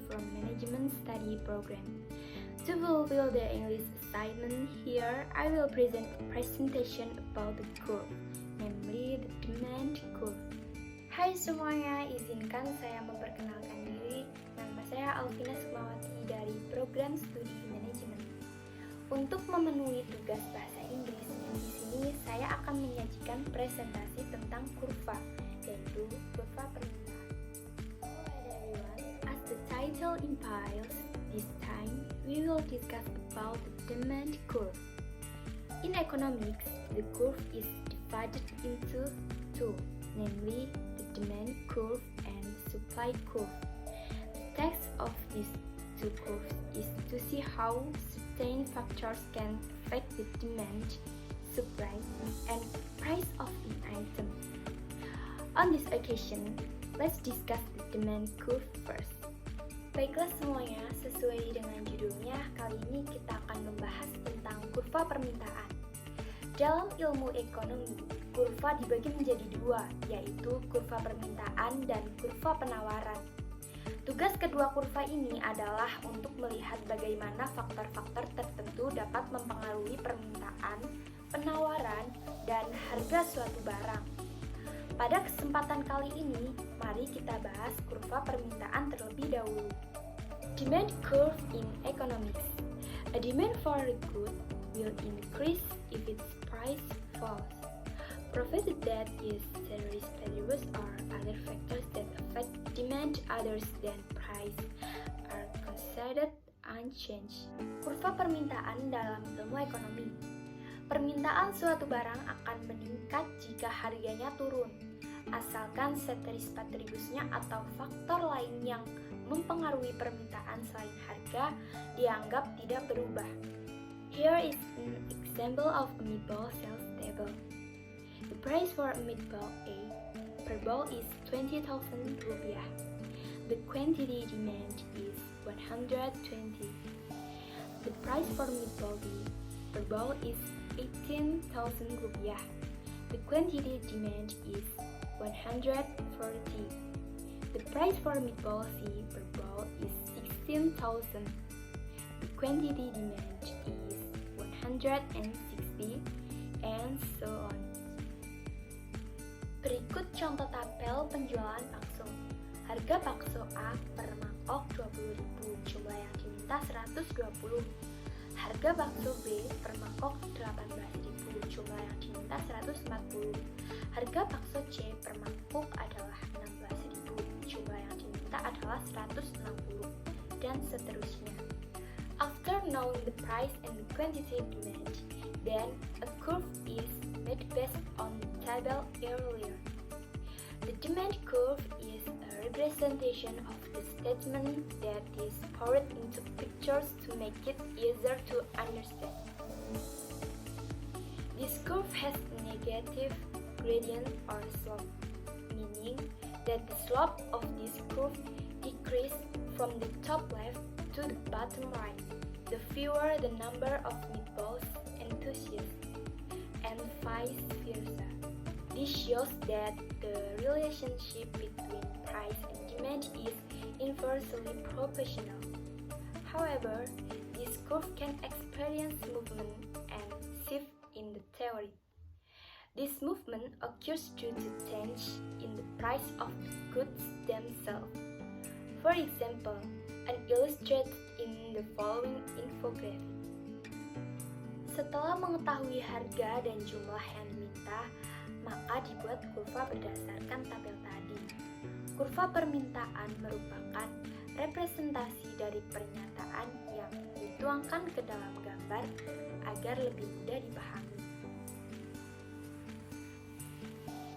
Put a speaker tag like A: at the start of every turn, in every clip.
A: from Management Study Program. To fulfill the English assignment here, I will present a presentation about the curve, namely the demand curve. Hai semuanya, izinkan saya memperkenalkan diri. Nama saya Alvina Sukmawati dari Program Studi Manajemen. Untuk memenuhi tugas bahasa Inggris, di sini saya akan menyajikan presentasi tentang kurva, yaitu kurva permintaan. Hello everyone, as the title implies, this time we will discuss about the demand curve. In economics, the curve is divided into two, namely the demand curve and supply curve. The text of these two curves is to see how certain factors can affect the demand, supply, and price of an item. On this occasion, let's discuss the demand curve first. Baiklah semuanya, sesuai dengan judulnya, kali ini kita akan membahas tentang kurva permintaan. Dalam ilmu ekonomi, kurva dibagi menjadi dua, yaitu kurva permintaan dan kurva penawaran. Tugas kedua kurva ini adalah untuk melihat bagaimana faktor-faktor tertentu dapat mempengaruhi permintaan, penawaran, dan harga suatu barang. Pada kesempatan kali ini, mari kita bahas kurva permintaan terlebih dahulu. Demand curve in economics. A demand for a good will increase if its price falls, provided that its ceteris paribus or other factors that affect demand others than price are considered unchanged. Kurva permintaan dalam ilmu ekonomi. Permintaan suatu barang akan meningkat jika harganya turun, asalkan ceteris paribusnya atau faktor lain yang mempengaruhi permintaan selain harga dianggap tidak berubah. Here is an example of a meatball sales table. The price for a meatball A per ball is 20,000 rupiah. The quantity demand is 120. The price for meatball B per ball is 18,000 rupiah. The quantity demand is 140. The price for meatball C per ball is 16,000. The quantity demand is 160, and so on. Berikut contoh tabel penjualan bakso. Harga bakso A per mangkok 20.000, jumlah yang diminta 120. Harga bakso B per mangkok 18.000, jumlah yang diminta 140. Harga bakso C per mangkok adalah 16.000, jumlah yang diminta adalah 160, dan seterusnya. After knowing the price and the quantity demand, then a curve is made based on the table earlier. The demand curve is a representation of the statement that is poured into pictures to make it easier to understand. This curve has a negative gradient or slope, meaning that the slope of this curve decreases from the top left to the bottom right, the fewer the number of meatballs enthusiasts, and vice versa. This shows that the relationship between price and demand is inversely proportional. However, this curve can experience movement and shift in the theory. This movement occurs due to change in the price of the goods themselves. For example, an illustrated in the following infographic. Setelah mengetahui harga dan jumlah yang diminta, maka dibuat kurva berdasarkan tabel tadi. Kurva permintaan merupakan representasi dari pernyataan yang dituangkan ke dalam gambar agar lebih mudah dipahami.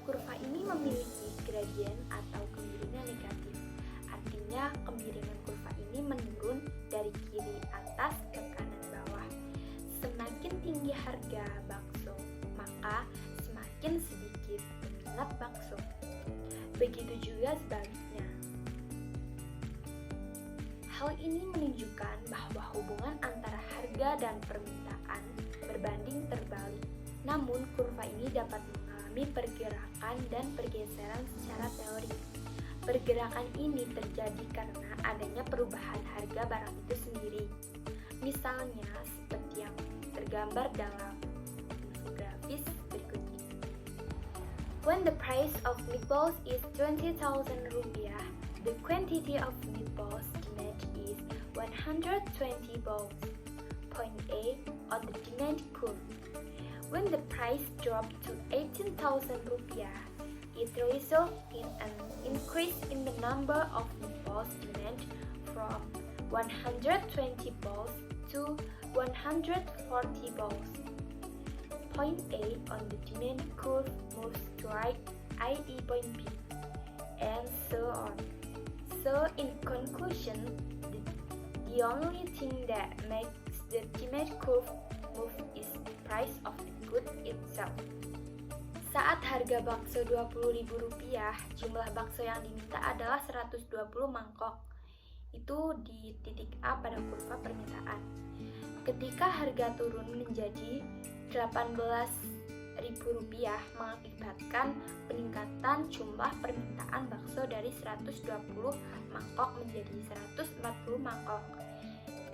A: Kurva ini memiliki gradien atau kemiringan negatif. Artinya, kemiringan kurva ini menurun dari kiri atas ke kanan bawah. Semakin tinggi harga bakso, maka semakin sedikit peminat bakso. Begitu juga sebaliknya. Hal ini menunjukkan bahwa hubungan antara harga dan permintaan berbanding terbalik. Namun, kurva ini dapat mengalami pergerakan dan pergeseran secara teori. Pergerakan ini terjadi karena adanya perubahan harga barang itu sendiri. Misalnya seperti yang tergambar dalam infografis berikut ini. When the price of meatballs is 20,000 rupiah, the quantity of meatballs demand is 120 balls. Point A on the demand curve. When the price dropped to 18,000 rupiah, it resulted in an increase in the number of meatballs demand from 120 balls to 140 balls. Point A on the demand curve moves to right, i.e. point B, and so on. So in conclusion, the only thing that makes the demand curve move is the price of the good itself. Saat harga bakso Rp20.000, jumlah bakso yang diminta adalah 120 mangkok. Itu di titik A pada kurva permintaan. Ketika harga turun menjadi Rp18.000, mengakibatkan peningkatan jumlah permintaan bakso dari 120 mangkok menjadi 140 mangkok.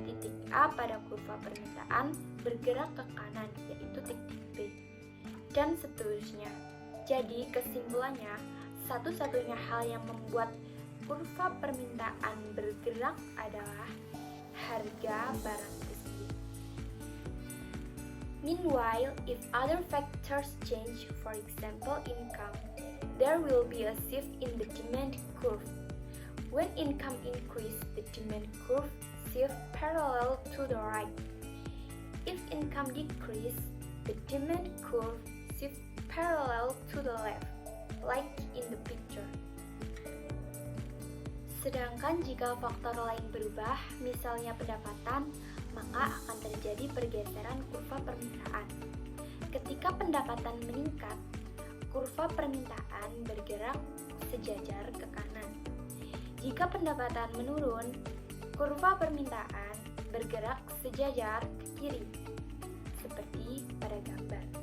A: Titik A pada kurva permintaan bergerak ke kanan, yaitu titik B, dan seterusnya. Jadi kesimpulannya, satu-satunya hal yang membuat kurva permintaan bergerak adalah harga barang itu sendiri. Meanwhile, if other factors change, for example income, there will be a shift in the demand curve. When income increase, the demand curve shifts parallel to the right. If income decrease, the demand curve shifts parallel to the left, like in the picture. Sedangkan jika faktor lain berubah, misalnya pendapatan, maka akan terjadi pergeseran kurva permintaan. Ketika pendapatan meningkat, kurva permintaan bergerak sejajar ke kanan. Jika pendapatan menurun, kurva permintaan bergerak sejajar ke kiri, seperti pada gambar.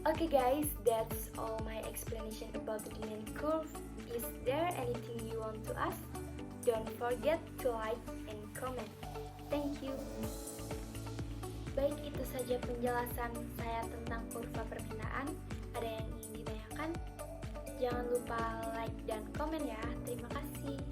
A: Okay guys, that's all my explanation about the demand curve. Is there anything you want to ask? Don't forget to like and comment. Thank you. Baik, itu saja penjelasan saya tentang kurva permintaan. Ada yang ingin ditanyakan? Jangan lupa like dan komen ya. Terima kasih.